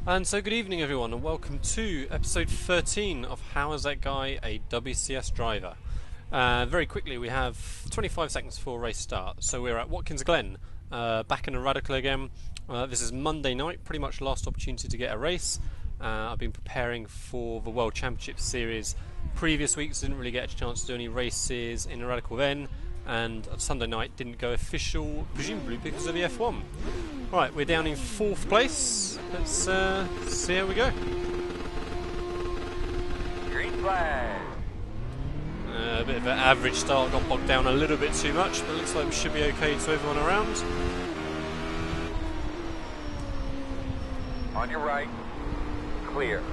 And so good evening everyone, and welcome to episode 13 of How Is That Guy a WCS Driver? Very quickly, we have 25 seconds before race start, so we're at Watkins Glen, back in a Radical again. This is Monday night, pretty much last opportunity to get a race. I've been preparing for the World Championship Series previous weeks, didn't really get a chance to do any races in a Radical then, and Sunday night didn't go official, presumably because of the F1. Right, we're down in 4th place. Let's see how we go. Green flag. A bit of an average start, got bogged down a little bit too much, but it looks like we should be okay to everyone around. On your right. Clear.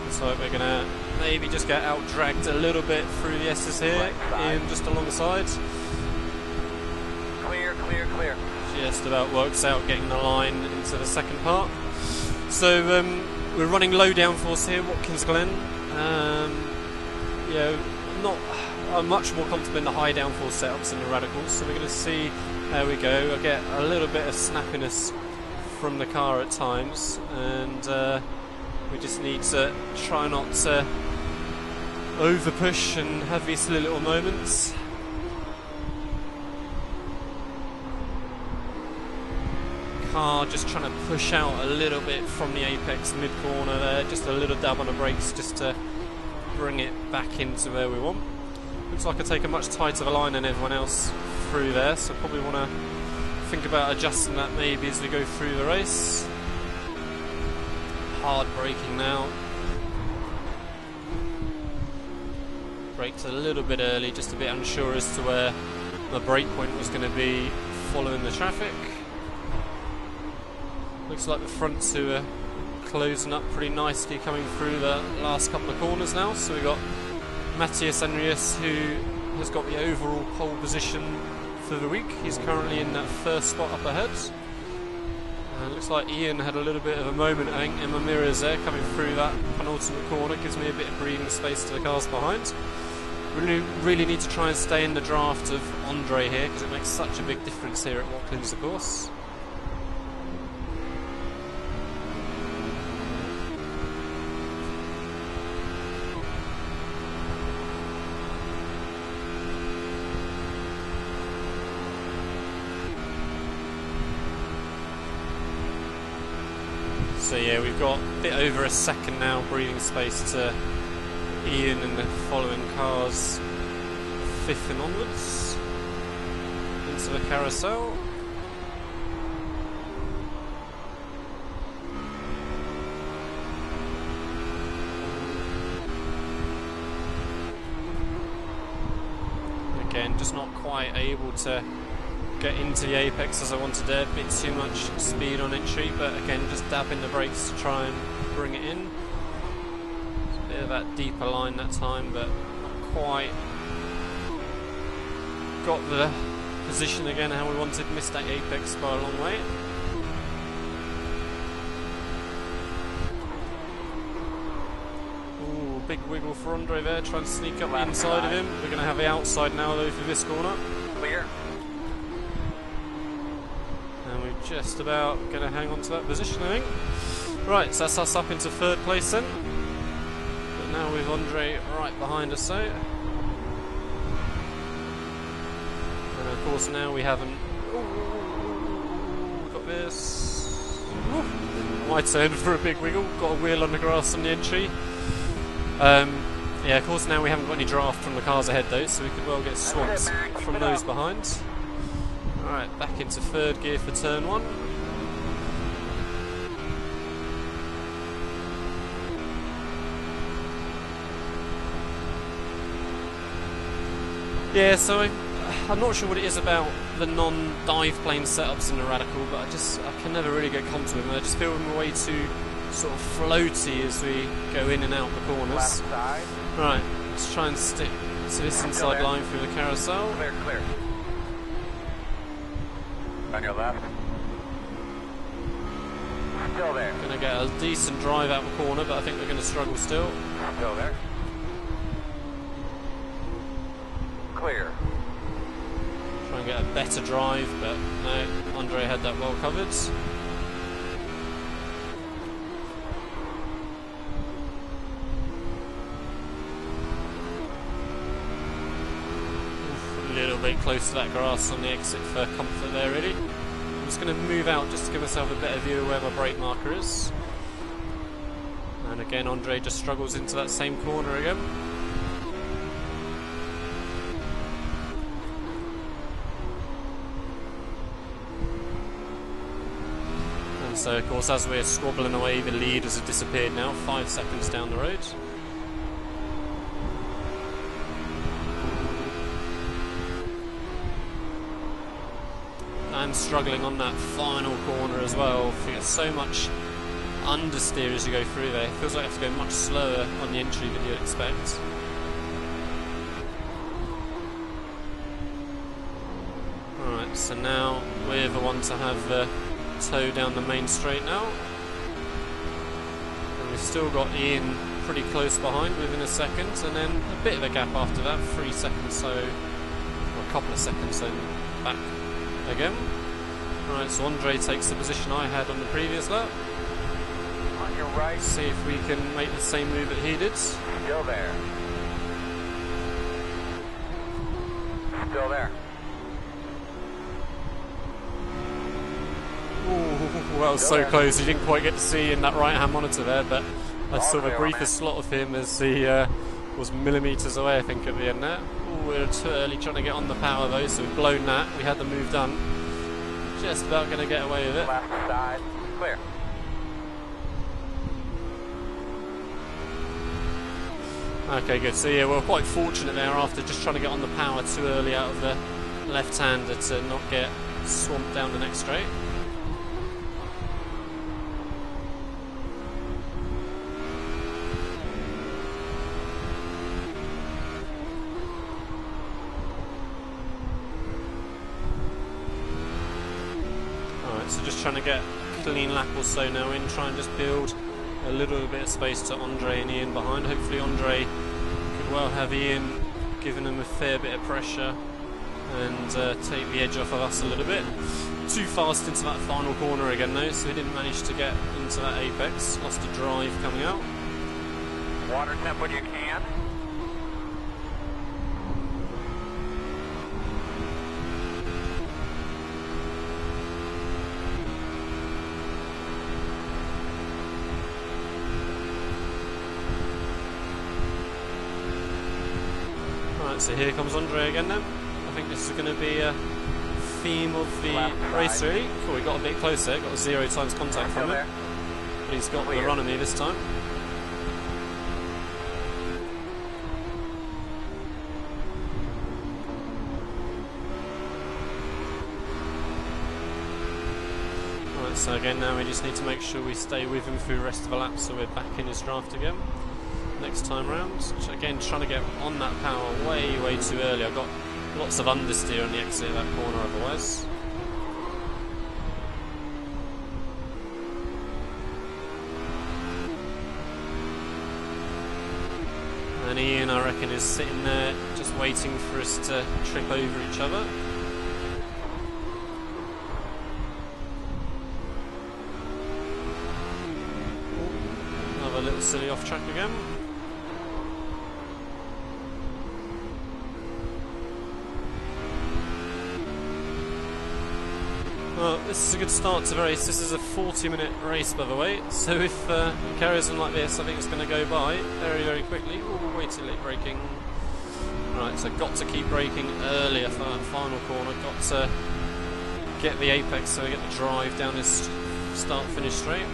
Looks like we're gonna maybe just get out dragged a little bit through the S's here, in just alongside. Clear, clear, clear. Just about works out getting the line into the second part. So we're running low downforce here, Watkins Glen. I'm much more comfortable in the high downforce setups in the Radicals, so we're going to see how we go. I get a little bit of snappiness from the car at times, and we just need to try not to over push and have these silly little moments. Car just trying to push out a little bit from the apex mid corner there, just a little dab on the brakes just to bring it back into where we want. Looks like I take a much tighter line than everyone else through there, so probably want to think about adjusting that maybe as we go through the race. Hard braking now. Braked a little bit early, just a bit unsure as to where the brake point was going to be following the traffic. Looks like the front two are closing up pretty nicely coming through the last couple of corners now. So we've got Matthias Andreas, who has got the overall pole position for the week. He's currently in that first spot up ahead. Looks like Ian had a little bit of a moment, I think, in my mirrors there, coming through that penultimate corner. Gives me a bit of breathing space to the cars behind. Really need to try and stay in the draft of Andre here, because it makes such a big difference here at Watkins, of course. So yeah, we've got a bit over a second now breathing space to Ian and the following cars 5th and onwards into the carousel. Again, just not quite able to get into the apex as I wanted there, a bit too much speed on entry, but again just dabbing the brakes to try and bring it in. A bit of that deeper line that time, but not quite got the position again how we wanted. Missed that apex by a long way. Ooh, big wiggle for Andre there, trying to sneak up the inside of him. We're going to have the outside now though for this corner. Clear. Just about going to hang on to that position, I think. Right, so that's us up into 3rd place then. But now with Andre right behind us, so. And of course now we haven't. Ooh, got this. Ooh, my turn for a big wiggle. Got a wheel on the grass on the entry. Yeah, of course now we haven't got any draft from the cars ahead though, so we could well get swamped from those behind. Alright, back into 3rd gear for turn 1. Yeah, so I'm not sure what it is about the non-dive plane setups in the Radical, but I can never really get comfortable with them. I just feel them way too sort of floaty as we go in and out the corners. Right, let's try and stick to this inside line through the carousel. Clear, clear. On your left. Still there. Going to get a decent drive out the corner, but I think we're going to struggle still. Still there. Clear. Try and get a better drive, but no, Andre had that well covered. close to that grass on the exit for comfort there, really. I'm just going to move out just to give myself a better view of where my brake marker is. And again, Andre just struggles into that same corner again. And so, of course, as we're squabbling away, the leaders have disappeared now, 5 seconds down the road. And struggling on that final corner as well. You get so much understeer as you go through there. It feels like you have to go much slower on the entry than you'd expect. Alright, so now we're the one to have the toe down the main straight now. And we've still got Ian pretty close behind within a second, and then a bit of a gap after that, 3 seconds so, or a couple of seconds then back again. Right, so Andre takes the position I had on the previous lap. On your right. See if we can make the same move that he did. Still there. Still there. Ooh, well, so close. You didn't quite get to see in that right-hand monitor there, but I saw the briefest slot of him as he was millimetres away, I think, at the end there. Ooh, we were too early trying to get on the power though, so we've blown that. We had the move done. Just about going to get away with it. Left side, clear. Okay, good. So yeah, we're quite fortunate there after just trying to get on the power too early out of the left-hander to not get swamped down the next straight. So just trying to get a clean lap or so now in, try and just build a little bit of space to Andre and Ian behind. Hopefully Andre could well have Ian giving him a fair bit of pressure and take the edge off of us a little bit. Too fast into that final corner again though, so we didn't manage to get into that apex. Lost a drive coming out. Water temp when you can. So here comes Andre again then. I think this is going to be a theme of the race really. Oh, we got a bit closer, got 0 times contact from him. But he's got the run on me this time. Alright, so again now we just need to make sure we stay with him through the rest of the lap so we're back in his draft again. Next time round, again trying to get on that power way too early. I've got lots of understeer on the exit of that corner otherwise. And Ian, I reckon, is sitting there just waiting for us to trip over each other. Another little silly off track again. Well, this is a good start to the race. This is a 40-minute race, by the way, so if it carries on like this, I think it's going to go by very quickly. Ooh, way too late braking. Right, so got to keep braking earlier for that final corner. Got to get the apex so we get the drive down this start-finish straight.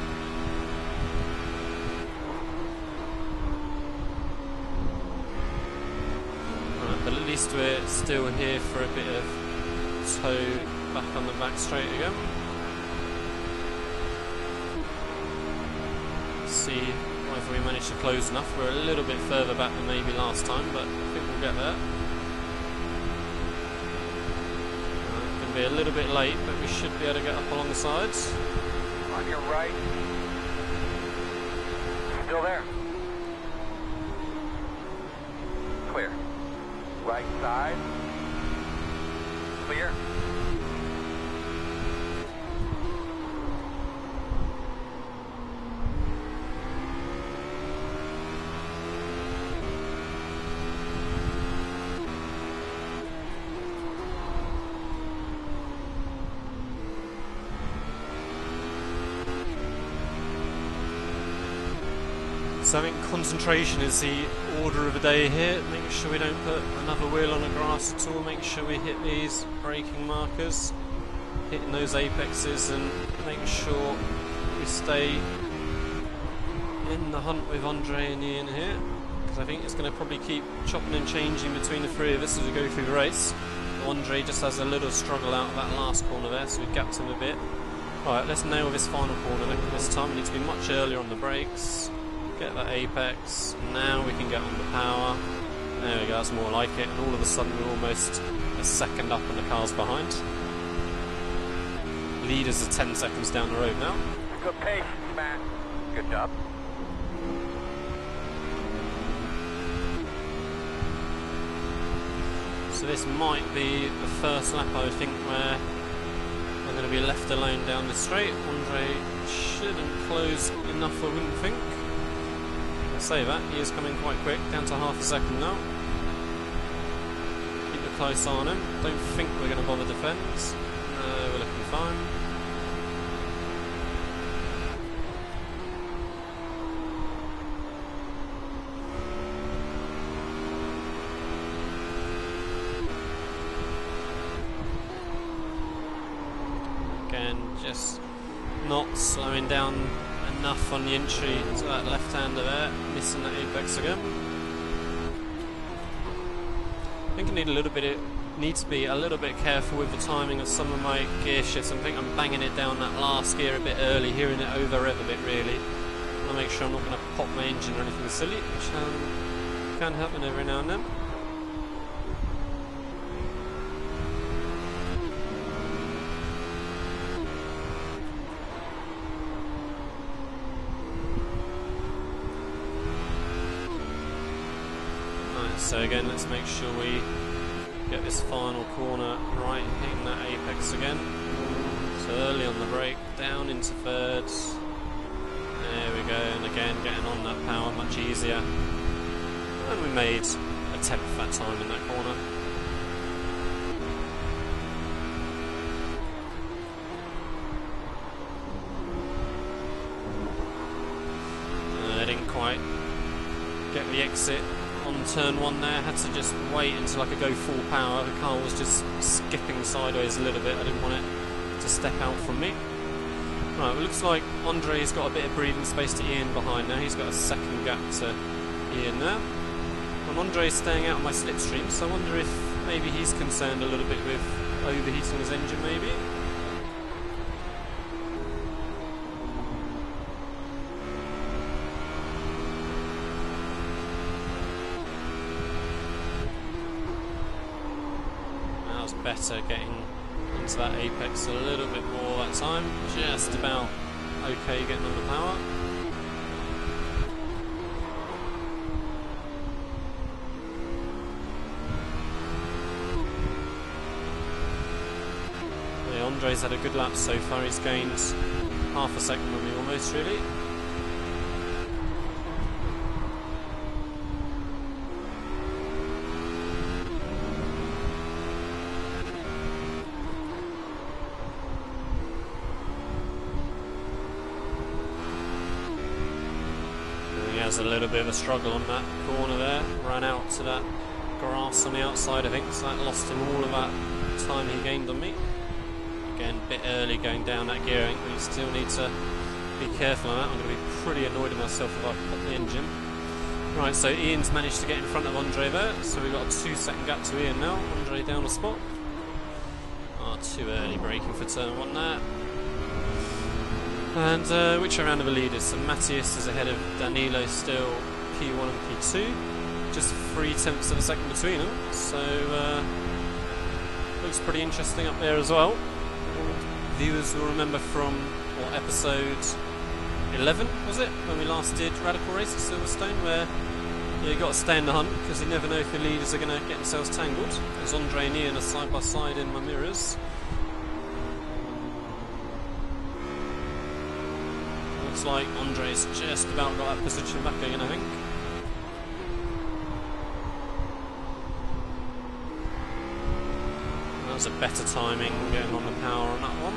Right, but at least we're still here for a bit of toe back on the back straight again. See whether we manage to close enough. We're a little bit further back than maybe last time, but I think we'll get there. Going to be a little bit late, but we should be able to get up along the sides. On your right. Still there. Clear. Right side. Clear. So I think concentration is the order of the day here. Make sure we don't put another wheel on the grass at all. Make sure we hit these braking markers, hitting those apexes, and make sure we stay in the hunt with Andre and Ian here, because I think it's going to probably keep chopping and changing between the three of us as we go through the race. Andre just has a little struggle out of that last corner there, so we gapped him a bit. Right, let's nail this final corner then. This time we need to be much earlier on the brakes. Get that apex. Now we can get on the power. There we go, that's more like it. And all of a sudden we're almost a second up and the car's behind. Leaders are 10 seconds down the road now. Good pace, Matt. Good job. So this might be the first lap, I would think, where I'm going to be left alone down the straight. Andre shouldn't close enough, I wouldn't think. I say that, he is coming quite quick, down to half a second now. Keep a close eye on him. Don't think we're going to bother defence. We're looking fine. Again, just not slowing down enough on the entry to that left-hander there, missing that apex again. I think I need to be a little bit careful with the timing of some of my gear shifts. I think I'm banging it down that last gear a bit early, hearing it over rev a bit really. I want to make sure I'm not going to pop my engine or anything silly, which can happen every now and then. So again, let's make sure we get this final corner right, hitting that apex again. So early on the brake, down into thirds. There we go, and again getting on that power much easier. And we made a 10th that time in that corner. I didn't quite get the exit on turn one there, had to just wait until I could go full power. The car was just skipping sideways a little bit, I didn't want it to step out from me. Right, it looks like Andre's got a bit of breathing space to Ian behind now. He's got a second gap to Ian there. And Andre's staying out of my slipstream, so I wonder if maybe he's concerned a little bit with overheating his engine maybe. Better getting into that apex a little bit more that time, just about okay getting on the power. Yeah, Andre's had a good lap so far, he's gained half a second on me almost really. A little bit of a struggle on that corner there, ran out to that grass on the outside I think, so that lost him all of that time he gained on me. Again, a bit early going down that gear, I think we still need to be careful on that. I'm going to be pretty annoyed with myself if I pop the engine. Right, so Ian's managed to get in front of Andre there, so we've got a 2-second gap to Ian now. Andre down a spot. Too early braking for turn one there. And which are around of the leaders? So Matthias is ahead of Danilo still, P1 and P2. Just 0.3 of a second between them. So looks pretty interesting up there as well. Viewers will remember from episode 11, was it? When we last did Radical Race at Silverstone, where you've got to stay in the hunt because you never know if the leaders are going to get themselves tangled. As Andre and Ian are side by side in my mirrors. Looks like Andre's just about got that position back again, I think. That was a better timing getting on the power on that one.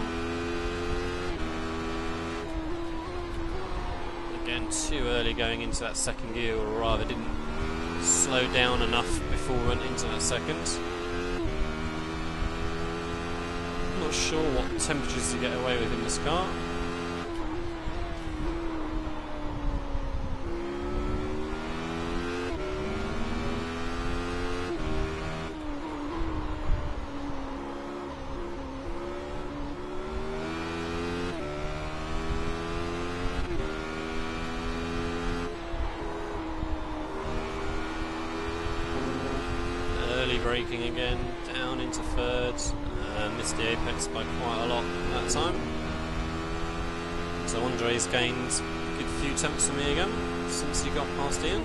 Getting too early going into that second gear, or rather didn't slow down enough before we went into that second. Not sure what temperatures to get away with in this car. Braking again, down into thirds, missed the apex by quite a lot that time. So Andre's gained a good few tenths from me again since he got past Ian.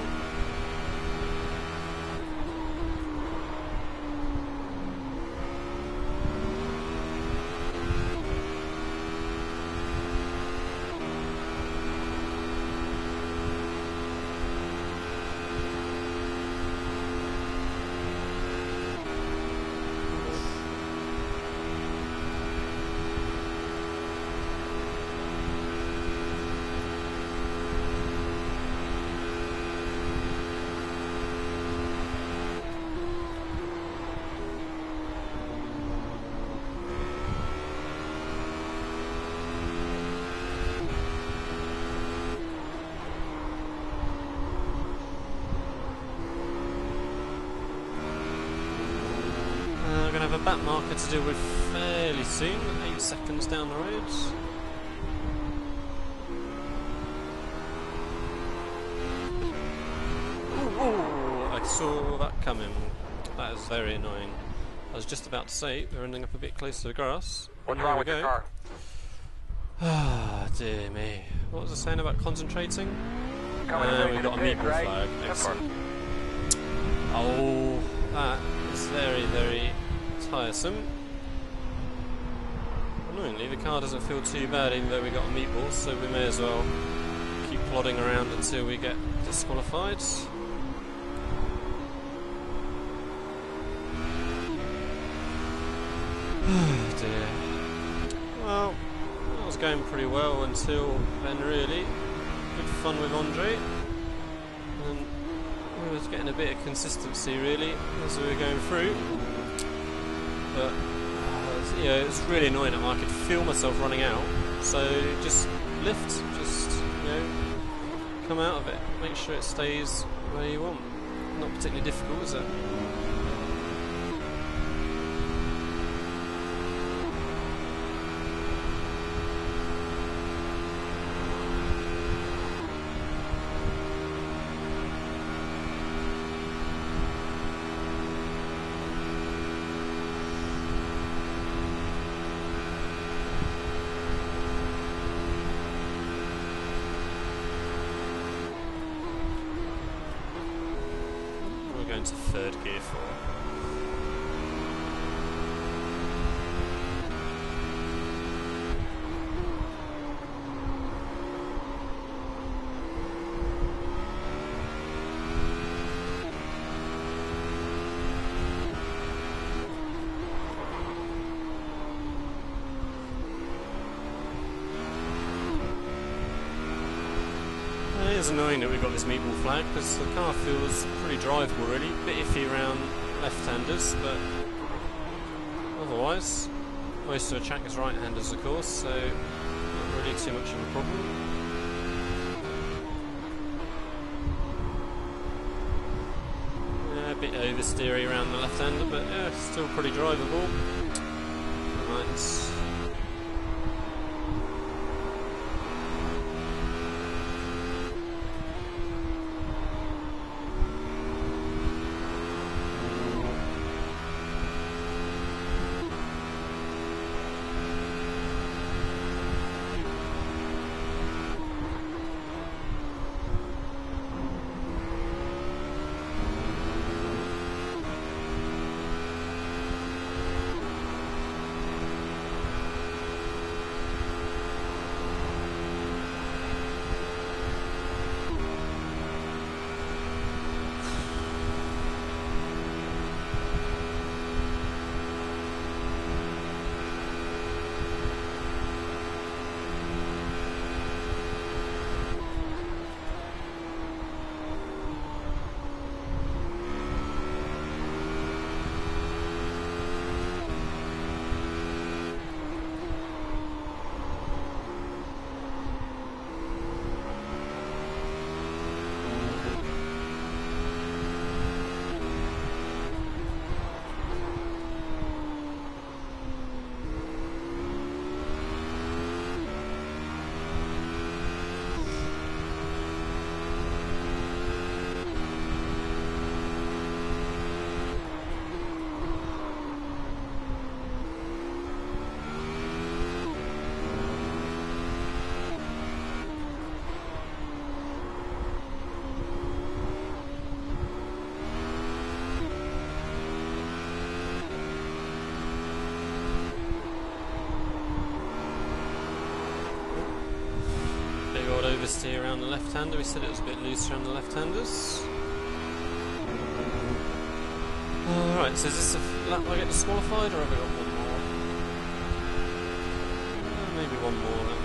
We're going to have a back marker to deal with fairly soon, 8 seconds down the road. Ooh, I saw that coming. That is very annoying. I was just about to say we're ending up a bit close to the grass. What's wrong with your car? Ah, dear me. What was I saying about concentrating? We've got a meatball flag. Excellent. Oh, that is very, very tiresome. Annoyingly, the car doesn't feel too bad even though we got a meatball, so we may as well keep plodding around until we get disqualified. Oh dear. Well, that was going pretty well until then, really. Good fun with Andre. And we was getting a bit of consistency, really, as we were going through. But, it's really annoying that I could feel myself running out. So, just lift, just, come out of it. Make sure it stays where you want. Not particularly difficult, is it? To third gear 4. It is annoying that we've got this meatball flag because the car feels pretty drivable, really. A bit iffy around left-handers, but otherwise most of the track is right-handers, of course, so not really too much of a problem. Yeah, a bit oversteery around the left-hander, but yeah, still pretty drivable. Nice. oversteer around the left-hander. We said it was a bit loose around the left-handers. Alright, so is this a lap I get disqualified, or have I got one more? Maybe one more then.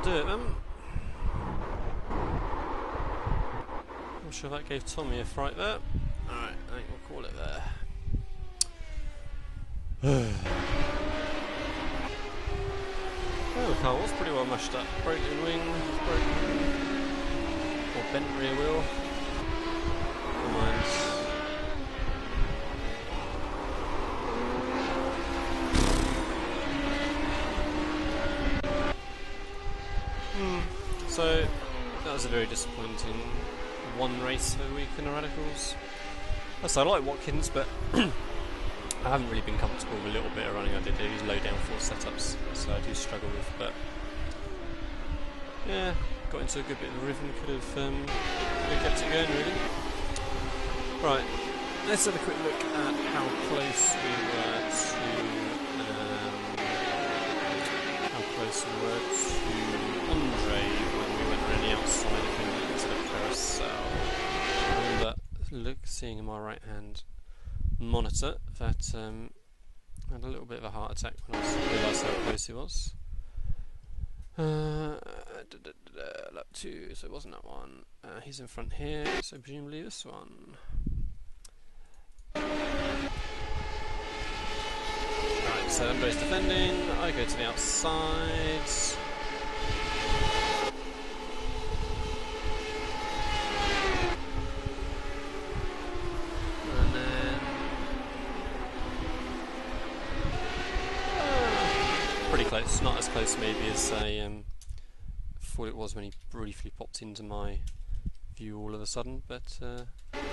Do it then. I'm sure that gave Tommy a fright there. Alright, I think we'll call it there. Oh, the car was pretty well mashed up. Broken wing, broken or bent rear wheel. Never mind. So that was a very disappointing one race of the week in the Radicals. So I like Watkins, but I haven't really been comfortable with a little bit of running I did do these low downforce setups, so I do struggle with, but yeah, got into a good bit of a rhythm, could have kept it going really. Right, let's have a quick look at how close we were to Andre when we went around the outside of him into the carousel. I remember seeing in my right hand monitor that I had a little bit of a heart attack when I realised how close he was. Lap 2, so it wasn't that one. He's in front here, so presumably this one. Right, so Andre's defending, I go to the outside. And then pretty close, not as close maybe as I thought it was when he briefly popped into my view all of a sudden, but pretty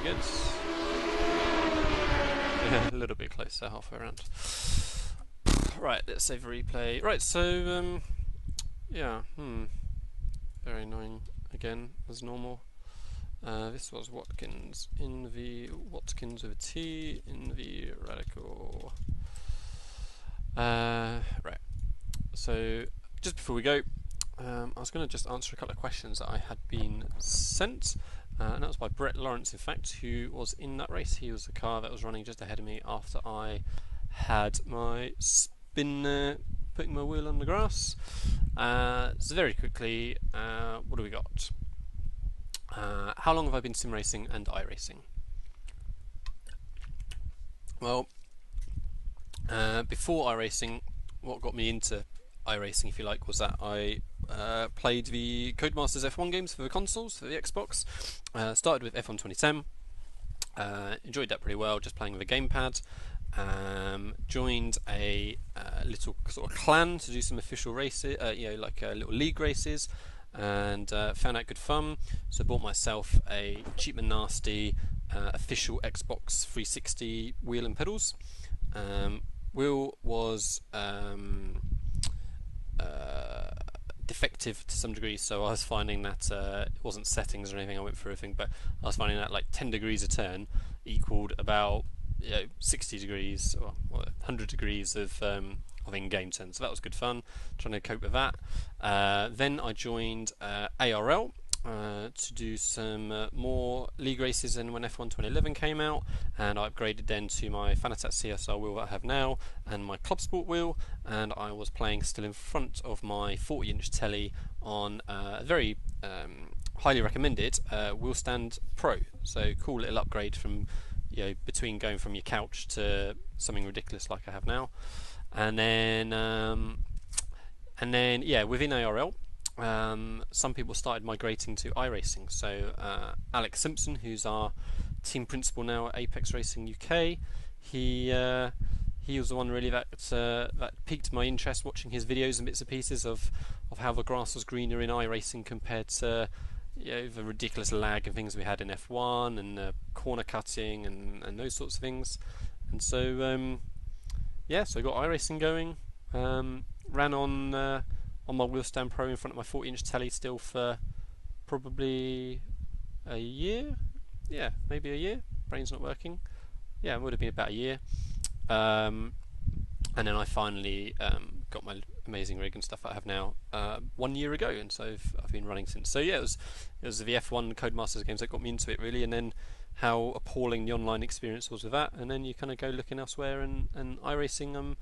good. Yeah, a little bit closer, halfway around. Right, let's save a replay. Right, so yeah, very annoying again as normal. This was Watkins in the Watkins with a T in the Radical. Right, so just before we go, I was going to just answer a couple of questions that I had been sent. And that was by Brett Lawrence, in fact, who was in that race. He was the car that was running just ahead of me after I had my spin putting my wheel on the grass. So very quickly, what do we got? How long have I been sim racing and iRacing? Well, before iRacing, what got me into iRacing, if you like, was that I played the Codemasters F1 games for the consoles, for the Xbox. Started with F1 2010, enjoyed that pretty well, just playing with a gamepad. Joined a little sort of clan to do some official races, like little league races, and found that good fun. So bought myself a cheap and nasty official Xbox 360 wheel and pedals. Wheel was defective to some degree, so I was finding that it wasn't settings or anything, I went through everything, but I was finding that like 10 degrees a turn equaled about 60 degrees or 100 degrees of in-game turn, so that was good fun, trying to cope with that. Then I joined ARL to do some more league races and when F1 2011 came out, and I upgraded then to my Fanatec CSR wheel that I have now and my Club Sport wheel, and I was playing still in front of my 40-inch telly on a very highly recommended Wheel Stand Pro. So cool little upgrade from between going from your couch to something ridiculous like I have now. And then within ARL, some people started migrating to iRacing. So Alex Simpson, who's our team principal now at ApexRacingUK, he was the one really that piqued my interest, watching his videos and bits and pieces of how the grass was greener in iRacing compared to the ridiculous lag and things we had in F1 and corner cutting and those sorts of things. And so so I got iRacing going, ran on my Wheel Stand Pro in front of my 40-inch telly still for probably a year. Yeah, maybe a year. Brain's not working. Yeah, it would have been about a year. And then I finally got my amazing rig and stuff that I have now 1 year ago, and so I've been running since. So yeah, it was the F1 Codemasters games that got me into it really, and then how appalling the online experience was with that, and then you kind of go looking elsewhere, and iRacing,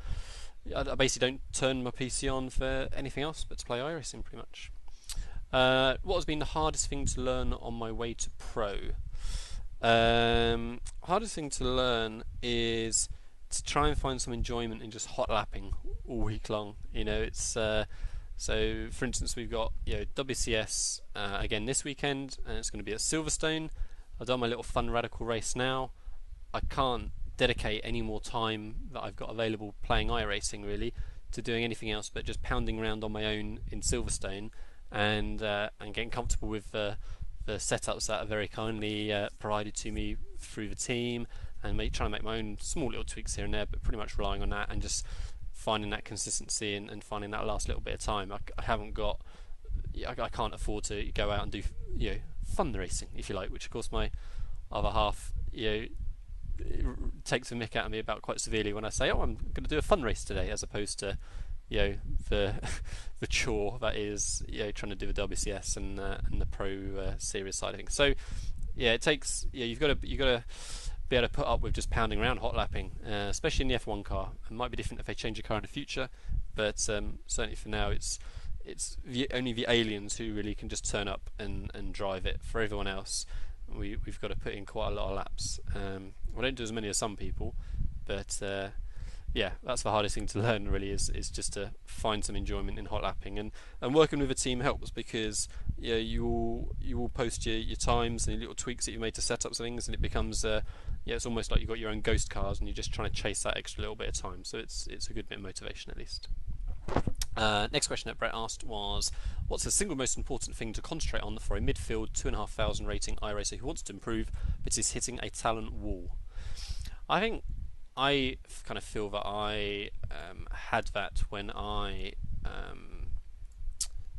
I basically don't turn my PC on for anything else but to play iRacing pretty much. What has been the hardest thing to learn on my way to pro? Hardest thing to learn is to try and find some enjoyment in just hot lapping all week long. It's so for instance we've got WCS again this weekend, and it's going to be at Silverstone. I've done my little fun Radical race now. I can't dedicate any more time that I've got available playing iRacing really to doing anything else but just pounding around on my own in Silverstone and getting comfortable with the setups that are very kindly provided to me through the team, and trying to make my own small little tweaks here and there, but pretty much relying on that and just finding that consistency and finding that last little bit of time. I haven't got, I can't afford to go out and do fun racing, if you like, which of course my other half takes a mick out of me about quite severely when I say, I'm going to do a fun race today, as opposed to the chore that is trying to do the WCS and the pro series side of things. So yeah, it takes you've got to be able to put up with just pounding around hot lapping, especially in the F1 car. It might be different if they change the car in the future, but certainly for now it's only the aliens who really can just turn up and drive it. For everyone else, we've got to put in quite a lot of laps. I don't do as many as some people, but that's the hardest thing to learn really, is just to find some enjoyment in hot lapping, and working with a team helps, because you will post your times and your little tweaks that you made to setups and things, and it becomes it's almost like you've got your own ghost cars and you're just trying to chase that extra little bit of time. So it's a good bit of motivation at least. Next question that Brett asked was, what's the single most important thing to concentrate on for a midfield 2,500 rating iRacer who wants to improve but is hitting a talent wall? I think I kind of feel that I had that when I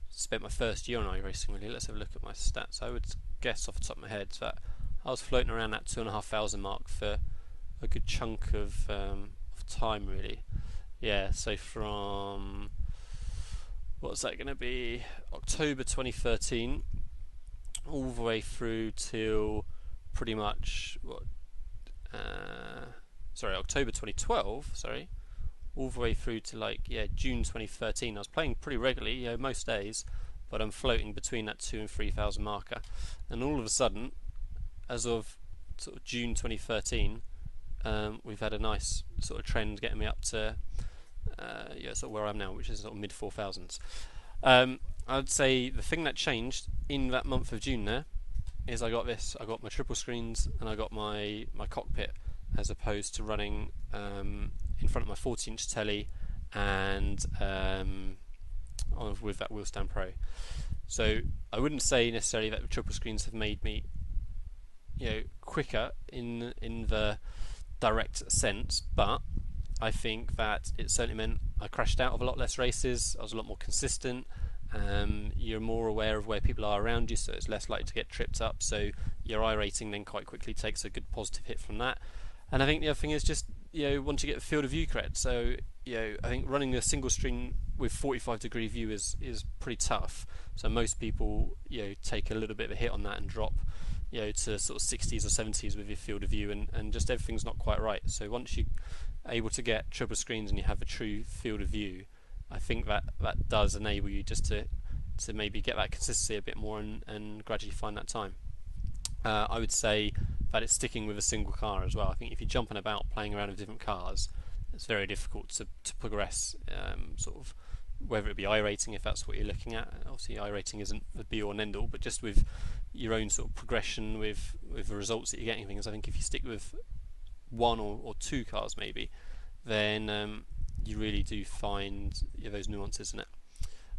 spent my first year on iRacing really. Let's have a look at my stats. I would guess off the top of my head that I was floating around that 2,500 mark for a good chunk of time really. Yeah, so from, what's that going to be, October 2013 all the way through till pretty much October 2012, all the way through to June 2013. I was playing pretty regularly, most days, but I'm floating between that 2,000 and 3,000 marker, and all of a sudden, as of sort of June 2013, we've had a nice sort of trend getting me up to sort of where I'm now, which is sort of mid 4,000s. I'd say the thing that changed in that month of June there is I got my triple screens and I got my cockpit, as opposed to running in front of my 40-inch telly and with that Wheel Stand Pro. So I wouldn't say necessarily that the triple screens have made me quicker in the direct sense, but I think that it certainly meant I crashed out of a lot less races, I was a lot more consistent, you're more aware of where people are around you, so it's less likely to get tripped up, so your iRating then quite quickly takes a good positive hit from that. And I think the other thing is just, once you get the field of view correct, so I think running a single string with 45-degree view is pretty tough, so most people take a little bit of a hit on that and drop to sort of 60s or 70s with your field of view, and just everything's not quite right. So once you're able to get triple screens and you have a true field of view, I think that does enable you just to maybe get that consistency a bit more and gradually find that time. I would say that it's sticking with a single car as well. I think if you're jumping about playing around with different cars, it's very difficult to progress, sort of whether it be iRating, if that's what you're looking at. Obviously iRating isn't the be all and end all, but just with your own sort of progression with the results that you're getting things, I think if you stick with one or two cars maybe, then you really do find those nuances in it.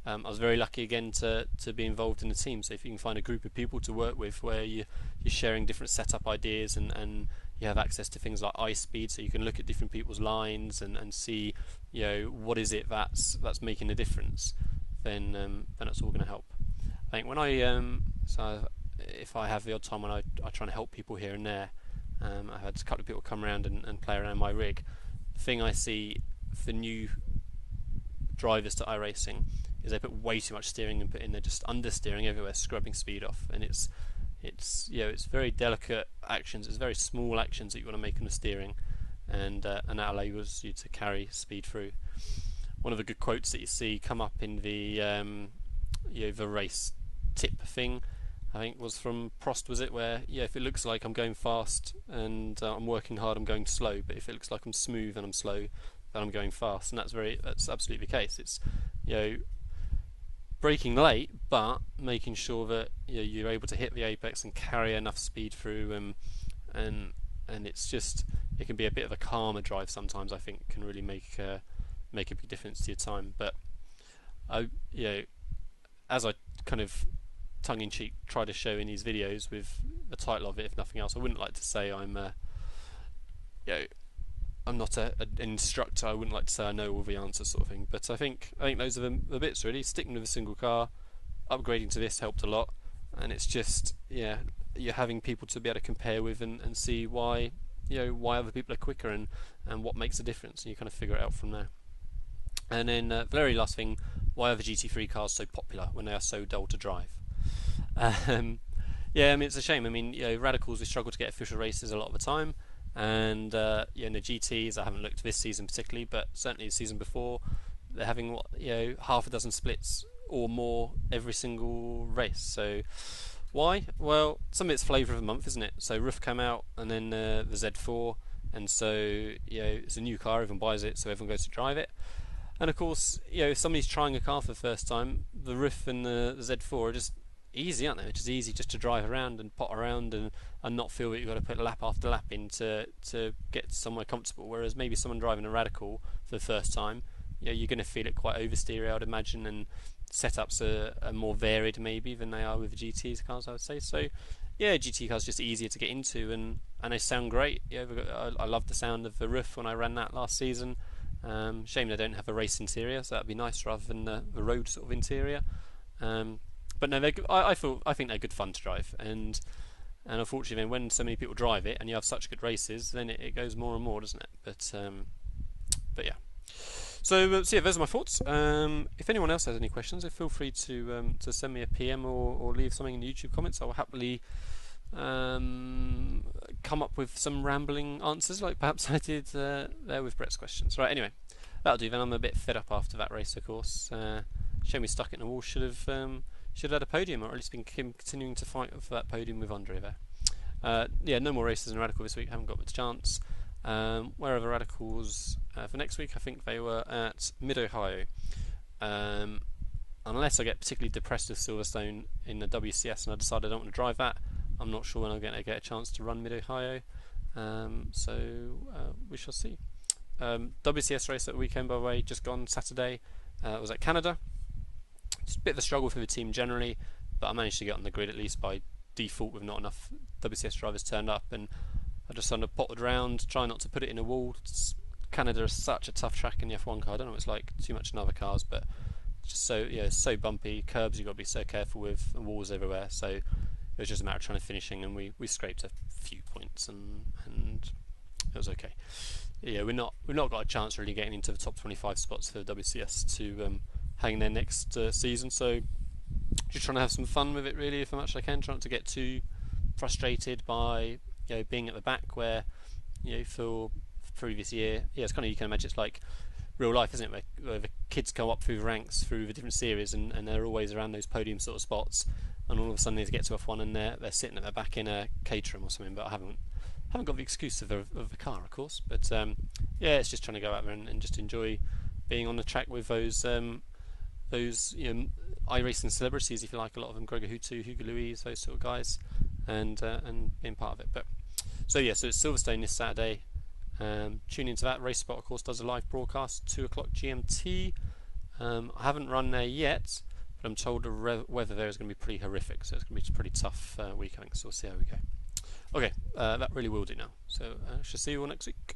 I was very lucky again to be involved in a team, so if you can find a group of people to work with where you're sharing different setup ideas and you have access to things like iSpeed, so you can look at different people's lines and see what is it that's making a difference, then that's all going to help. I think when if I have the odd time when I try and help people here and there, I've had a couple of people come around and play around my rig. The thing I see for new drivers to iRacing is they put way too much steering input in. They're just understeering everywhere, scrubbing speed off, and it's very delicate actions. It's very small actions that you want to make on the steering, and that allows you to carry speed through. One of the good quotes that you see come up in the the race tip thing, I think was from Prost, was it, where if it looks like I'm going fast and I'm working hard, I'm going slow, but if it looks like I'm smooth and I'm slow, then I'm going fast. And that's absolutely the case. It's braking late, but making sure that you're able to hit the apex and carry enough speed through, and it's just, it can be a bit of a calmer drive sometimes. I think can really make a big difference to your time. But as I kind of tongue-in-cheek try to show in these videos with the title of it, if nothing else, I wouldn't like to say I'm not an instructor. I wouldn't like to say I know all the answers, sort of thing. But I think those are the bits really. Sticking with a single car, upgrading to this helped a lot, and it's just you're having people to be able to compare with and see why why other people are quicker and what makes a difference, and you kind of figure it out from there. And then the very last thing, why are the GT3 cars so popular when they are so dull to drive? It's a shame. Radicals, we struggle to get official races a lot of the time, and the GTs, I haven't looked this season particularly, but certainly the season before, they're having half a dozen splits or more every single race. So why? Well, some of it's flavour of the month, isn't it? So Roof came out, and then the Z4, and so it's a new car, everyone buys it, so everyone goes to drive it. And of course, if somebody's trying a car for the first time, the Roof and the Z4 are just easy, aren't they? It's just easy just to drive around and pot around and not feel that you've got to put lap after lap in to get somewhere comfortable. Whereas maybe someone driving a Radical for the first time, you're going to feel it quite oversteery, I would imagine, and setups are more varied maybe than they are with the GT cars, I would say. So GT cars just easier to get into, and they sound great. I love the sound of the Roof when I ran that last season. Shame they don't have a race interior, so that'd be nice rather than the road sort of interior. But no, I think they're good fun to drive, and unfortunately, when so many people drive it and you have such good races, then it goes more and more, doesn't it? But yeah. So those are my thoughts. If anyone else has any questions, feel free to send me a PM or leave something in the YouTube comments. I will happily come up with some rambling answers, like perhaps I did there with Brett's questions. Right, anyway, that'll do then. I'm a bit fed up after that race, of course. Shame we stuck it in the wall. Should have had a podium, or at least been continuing to fight for that podium with Andre there. No more races in Radical this week. Haven't got the chance. Where are the Radicals for next week? I think they were at Mid-Ohio. Unless I get particularly depressed with Silverstone in the WCS and I decide I don't want to drive that, I'm not sure when I'm going to get a chance to run Mid-Ohio. So we shall see. WCS race at the weekend, by the way, just gone Saturday. Was at Canada. It's a bit of a struggle for the team generally, but I managed to get on the grid at least by default with not enough WCS drivers turned up, and I just kind of potted around, try not to put it in a wall. Canada is such a tough track in the F1 car. I don't know what it's like too much in other cars, but just so bumpy. Curbs you've got to be so careful with, and walls everywhere. So it was just a matter of trying to finishing, and we scraped a few points, and it was okay. Yeah, we've not got a chance really getting into the top 25 spots for WCS to hang there next season. So just trying to have some fun with it really, if much I can. Trying not to get too frustrated by being at the back, where for previous year, it's kind of, you can imagine it's like real life, isn't it, where the kids come up through the ranks through the different series, and they're always around those podium sort of spots, and all of a sudden they get to F1 and they're sitting at the back in a Caterham or something. But I haven't got the excuse of the car, of course. But it's just trying to go out there and just enjoy being on the track with those iRacing celebrities, if you like, a lot of them, Gregor Hutu, Hugo Louise, those sort of guys, and being part of it. But so it's Silverstone this Saturday. Tune into that. Race Spot, of course, does a live broadcast 2 o'clock GMT. I haven't run there yet, but I'm told the weather there is going to be pretty horrific, so it's going to be a pretty tough week, I think. So we'll see how we go. Okay, that really will do now. So I shall see you all next week.